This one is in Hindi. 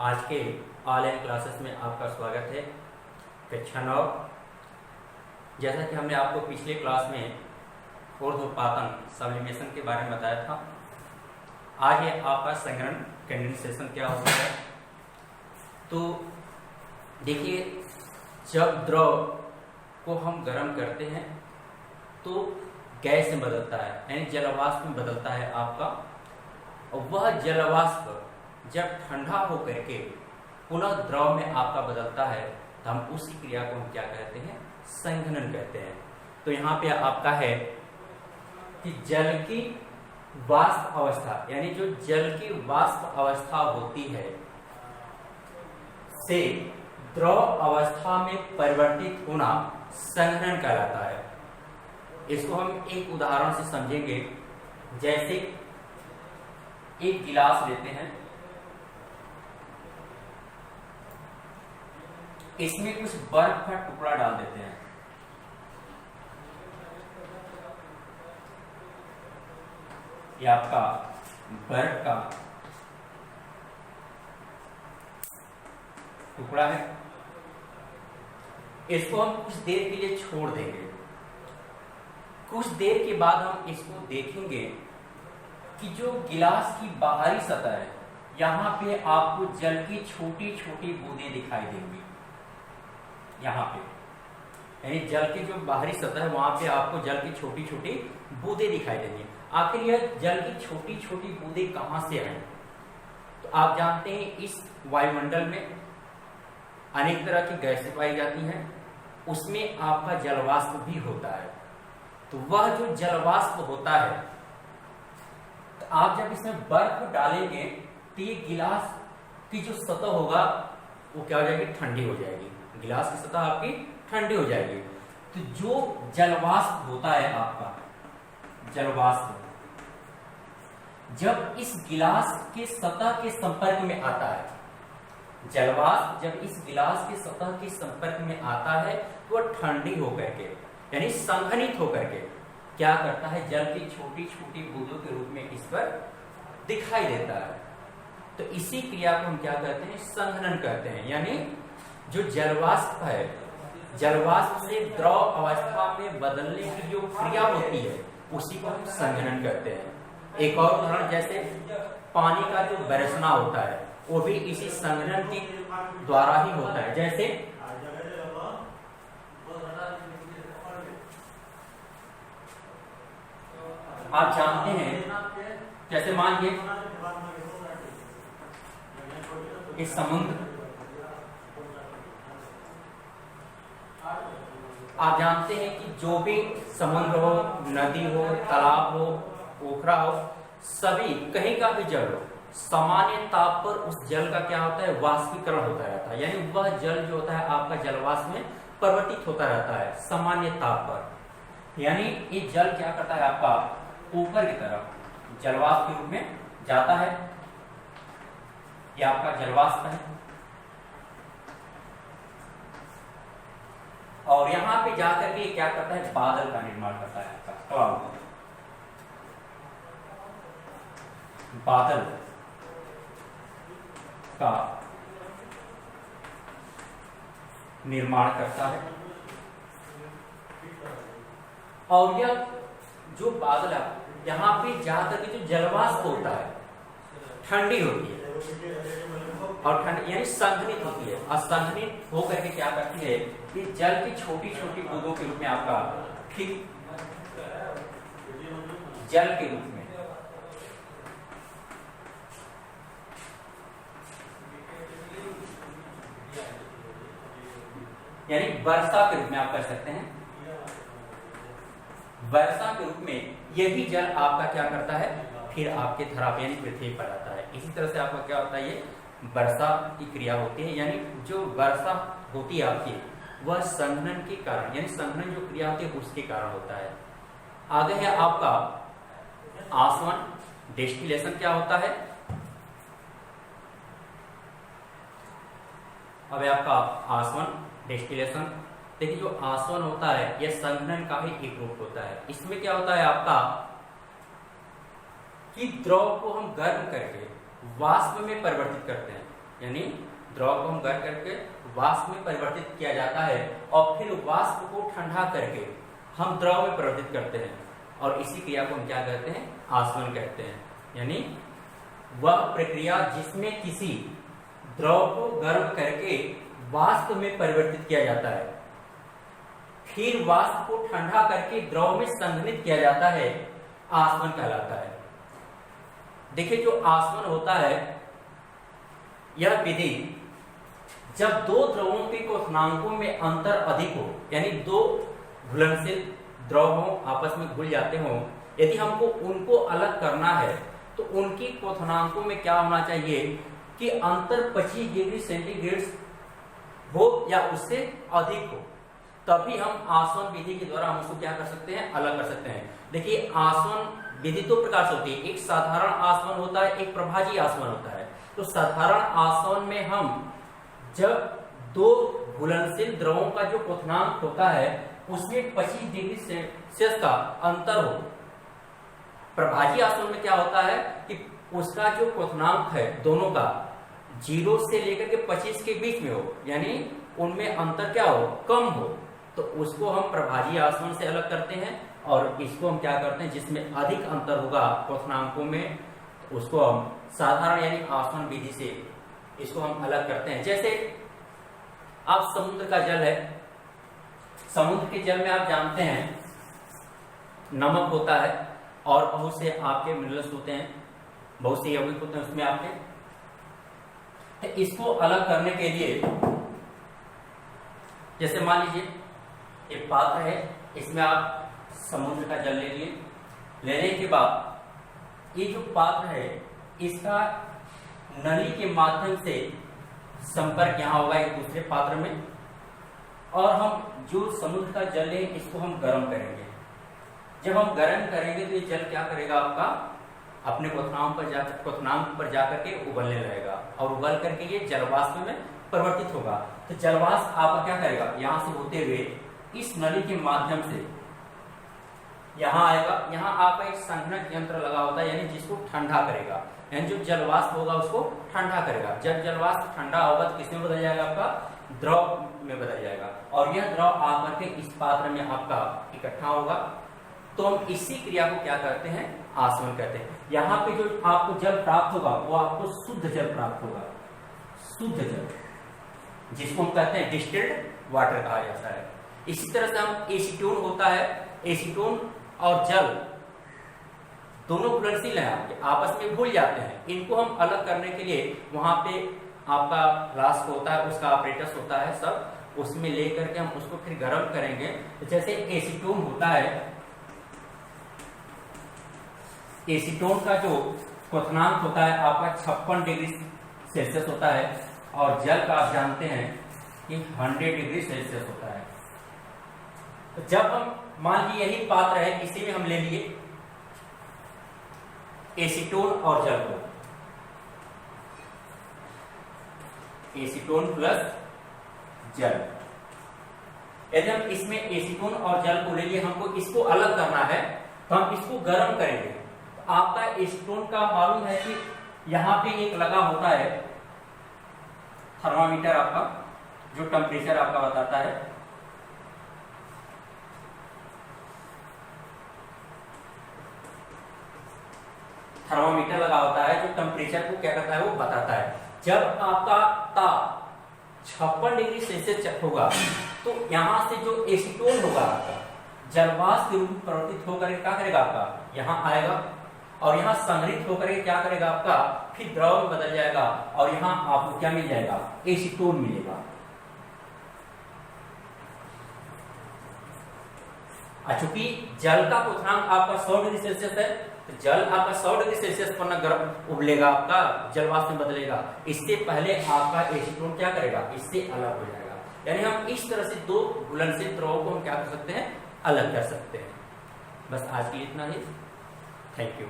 आज के ऑनलाइन क्लासेस में आपका स्वागत है। कक्षा 9। जैसा कि हमने आपको पिछले क्लास में ऊर्ध्वपातन सब्लिमेशन के बारे में बताया था, आज ये आपका संघनन कंडेंसेशन क्या होता है। तो देखिए, जब द्रव को हम गर्म करते हैं तो गैस में बदलता है, यानी जलवाष्प में बदलता है आपका, और वह जलवाष्प जब ठंडा होकर के पुनः द्रव में आपका बदलता है तो हम उसी क्रिया को हम क्या कहते हैं, संघनन कहते हैं। तो यहाँ पे आपका है कि जल की वाष्प अवस्था, यानी जो जल की वाष्प अवस्था होती है से द्रव अवस्था में परिवर्तित होना संघनन कहलाता है। इसको हम एक उदाहरण से समझेंगे। जैसे एक गिलास लेते हैं, इसमें कुछ बर्फ का टुकड़ा डाल देते हैं, ये आपका बर्फ का टुकड़ा है। इसको हम कुछ देर के लिए छोड़ देंगे। कुछ देर के बाद हम इसको देखेंगे कि जो गिलास की बाहरी सतह है, यहाँ पे आपको जल की छोटी छोटी बूंदें दिखाई देंगी। यहाँ पे यानी जल की जो बाहरी सतह है वहां पे आपको जल की छोटी छोटी बूंदें दिखाई देंगी। आखिर यह जल की छोटी छोटी बूंदें कहां से आई? तो आप जानते हैं इस वायुमंडल में अनेक तरह की गैसें पाई जाती हैं, उसमें आपका जलवाष्प भी होता है। तो वह जो जलवाष्प होता है, तो आप जब इसमें बर्फ डालेंगे तो ये गिलास की जो सतह होगा वो क्या हो जाएगी, ठंडी हो जाएगी। गिलास की सतह आपकी ठंडी हो जाएगी। तो जो जलवाष्प होता है आपका, जलवाष्प जब इस गिलास के सतह के संपर्क में आता है, जलवाष्प जब इस गिलास के सतह के संपर्क में आता है तो वह ठंडी होकर के, यानी संघनित होकर के क्या करता है, जल की छोटी छोटी बूंदों के रूप में इस पर दिखाई देता है। तो इसी क्रिया को हम क्या कहते हैं, संघनन कहते हैं। यानी जो जलवाष्प है, जलवाष्प से द्रव अवस्था में बदलने की जो क्रिया होती है उसी को हम संघनन कहते हैं। एक और उदाहरण, जैसे पानी का जो बरसना होता है वो भी इसी संघनन के द्वारा ही होता है। जैसे आप जानते हैं, जैसे मानिए इस समुद्र, आप जानते हैं कि जो भी समुद्र हो, नदी हो, तालाब हो, पोखरा हो, सभी कहीं का भी जल हो, सामान्य ताप पर उस जल का क्या होता है, वाष्पीकरण होता रहता है। यानी वह जल जो होता है आपका जलवाष्प में परिवर्तित होता रहता है सामान्य ताप पर। यानी ये जल क्या करता है, आपका ऊपर की तरफ जलवाष्प के रूप में जाता है। ये आपका जलवाष्प है, और यहां पे जाकर के क्या करता है, बादल का निर्माण करता है, आपका क्लाउड, बादल का निर्माण करता है। और यह जो बादल है यहाँ पे जाकर के जो जलवाष्प होता है ठंडी होती है, और ठंडी यानी संघनित होती है, और संघनित होकर के क्या करती है, कि जल की छोटी छोटी बूंदों के रूप में आपका, ठीक जल के रूप में, यानी वर्षा के रूप में आप कर सकते हैं, वर्षा के रूप में यही जल आपका क्या करता है, फिर आपके धरा पे यानी पृथ्वी पर आता है। इसी तरह से आपका क्या होता है, ये वर्षा की क्रिया होती है। यानी जो वर्षा होती है आपकी, वह संघनन के कारण, यानी संघनन जो क्रिया होती है उसके कारण होता है। आगे है आपका आसवन, डिस्टिलेशन क्या होता है। अब आपका आसवन, डिस्टिलेशन। देखिए, जो आसवन होता है यह संघनन का ही एक रूप होता है। इसमें क्या होता है आपका, कि द्रव को हम गर्म करके वाष्प में परिवर्तित करते हैं। यानी द्रव को हम गर्म करके वाष्प में परिवर्तित किया जाता है और फिर वाष्प को ठंडा करके हम द्रव में परिवर्तित करते हैं और इसी क्रिया को हम क्या कहते हैं, आसवन कहते हैं। यानी वह प्रक्रिया जिसमें किसी द्रव को गर्म करके वाष्प में परिवर्तित किया जाता है, फिर वाष्प को ठंडा करके द्रव में संघनित किया जाता है, आसवन कहलाता है। देखिए जो आसवन होता है यह विधि जब दो द्रवों के क्वथनांकों में अंतर अधिक हो, यानी दो घुलनशील द्रव हो आपस में घुल जाते हो, यदि हमको उनको अलग करना है तो उनकी क्वथनांकों में क्या होना चाहिए कि अंतर 25 डिग्री सेंटीग्रेड हो या उससे अधिक हो, तभी हम आसवन विधि के द्वारा हम उसको क्या कर सकते हैं, अलग कर सकते हैं। देखिए आसवन विधि दो प्रकार से होती है, एक साधारण आसवन होता है, एक प्रभाजी आसवन होता है। तो साधारण आसवन में हम जब दो घुलनशील द्रवों का जो क्वथनांक होता है उसमें 25 डिग्री सेल्सियस का अंतर हो। प्रभाजी आसवन में क्या होता है कि उसका जो क्वथनांक है दोनों का 0 से लेकर के 25 के बीच में हो, यानी उनमें अंतर क्या हो, कम हो, तो उसको हम प्रभाजी आसवन से अलग करते हैं। और इसको हम क्या करते हैं, जिसमें अधिक अंतर होगा क्वथनांकों में, उसको हम साधारण यानी आसवन विधि से इसको हम अलग करते हैं। जैसे आप समुद्र का जल है, समुद्र के जल में आप जानते हैं नमक होता है और बहुत से आपके मिनरल्स होते हैं, बहुत से यौगिक होते हैं उसमें आपके। तो इसको अलग करने के लिए जैसे मान लीजिए एक पात्र है, इसमें आप समुद्र का जल ले लिए, लेने के बाद ये जो पात्र है इसका नली के माध्यम से संपर्क यहाँ होगा एक दूसरे पात्र में, और हम जो समुद्र का जल है इसको हम गर्म करेंगे। जब हम गर्म करेंगे तो ये जल क्या करेगा, आपका अपने क्वथनांक पर जाकर के उबलने लगेगा और उबल करके ये जलवाष्प में परिवर्तित होगा। तो जलवाष्प आपका क्या करेगा, यहाँ से होते हुए इस नली के माध्यम से यहाँ आएगा। यहाँ आपका एक संघनक यंत्र लगा होता है, यानी जिसको ठंडा करेगा, यानी जो जलवाष्प होगा उसको ठंडा करेगा। जब जलवाष्प ठंडा होगा तो किसमें बदल जाएगा, आपका द्रव में बदल जाएगा और यह द्रव आकर के इस पात्र में आपका इकट्ठा होगा। तो हम इसी क्रिया को क्या करते हैं, आसवन कहते हैं। यहाँ पे जो आपको जल प्राप्त होगा वो आपको शुद्ध जल प्राप्त होगा, शुद्ध जल, जिसको हम कहते हैं डिस्टिल्ड वाटर कहा जाता है। इसी तरह से हम एसीटोन होता है, एसीटोन और जल दोनों घुलनशील हैं, आपके आपस में घुल जाते हैं। इनको हम अलग करने के लिए वहां पे आपका फ्लास्क होता है, उसका ऑपरेटस होता है, सब उसमें लेकर के हम उसको फिर गर्म करेंगे। तो जैसे एसीटोन होता है, एसीटोन का जो क्वथनांक होता है आपका 56 डिग्री सेल्सियस होता है और जल का आप जानते हैं कि 100 डिग्री सेल्सियस होता है। तो जब हम मान लीजिए यही पात्र है, इसी में हम ले लिए एसीटोन और जल को, एसीटोन प्लस जल, यदि हम इसमें एसीटोन और जल को ले लिए, हमको इसको अलग करना है तो हम इसको गर्म करेंगे। तो आपका एसीटोन का मालूम है कि यहाँ पे एक लगा होता है थर्मामीटर आपका, जो टेम्परेचर आपका बताता है। थर्मामीटर लगा होता है जो टेम्परेचर को क्या करता है, वो बताता है। जब आपका ताप 56 डिग्री सेल्सियस होगा तो यहाँ से जो एसीटोन होगा आपका जलवाष्प के रूप में परिवर्तित होकर क्या करेगा, आपका यहाँ आएगा और यहाँ संग्रहित होकर क्या करेगा, आपका फिर द्रव में बदल जाएगा और यहाँ आपको क्या मिल जाएगा, एसीटोन मिलेगा। चूंकि जल का क्वथनांक आपका 100 डिग्री सेल्सियस है, तो जल आपका 100 डिग्री सेल्सियस पर न गर्म उबलेगा, आपका जलवाष्प में बदलेगा। इससे पहले आपका एसीटोन क्या करेगा, इससे अलग हो जाएगा। यानी हम इस तरह से दो घुलनशील द्रवों को हम क्या कर सकते हैं, अलग कर सकते हैं। बस आज के लिए इतना ही। Thank you.